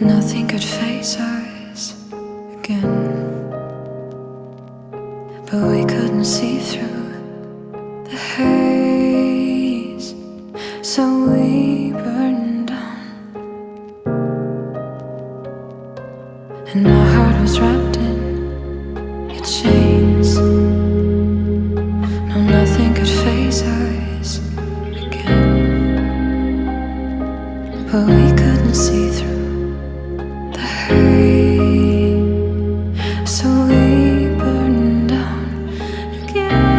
Nothing could face us again, but we couldn't see through the haze, so we burned down. And my heart was wrapped in your chains. No, nothing could face us again, but we couldn't see through the hay, so we burned down again.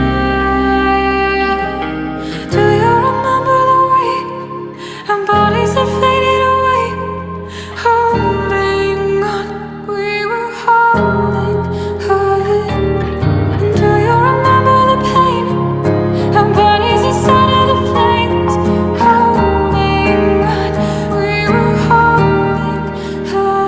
Do you remember the way our bodies had faded away? Holding on, we were holding on. And do you remember the pain? Our bodies inside of the flames. Holding on, we were holding on.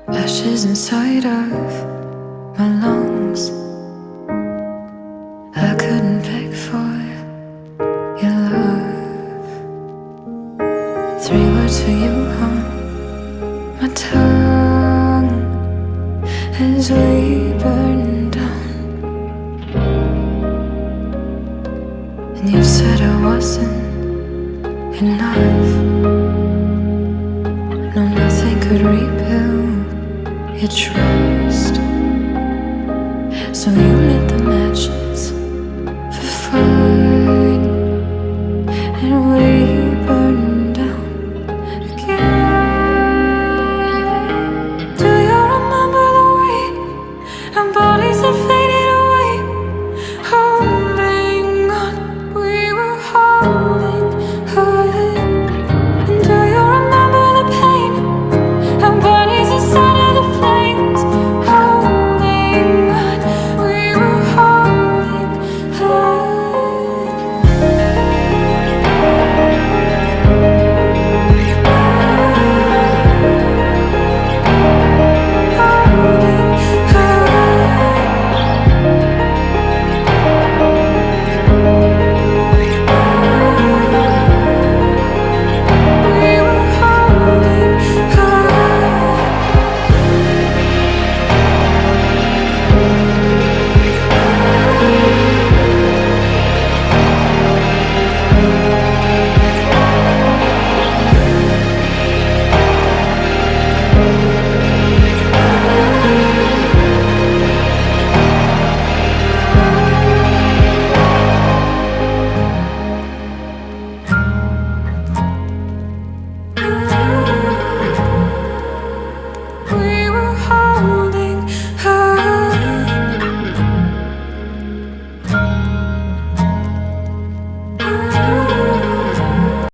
Ashes inside of my lungs. I couldn't beg for your love. 3 words for you on my tongue as we burn down. And you said I wasn't enough. No, nothing could rebuild your trust. So you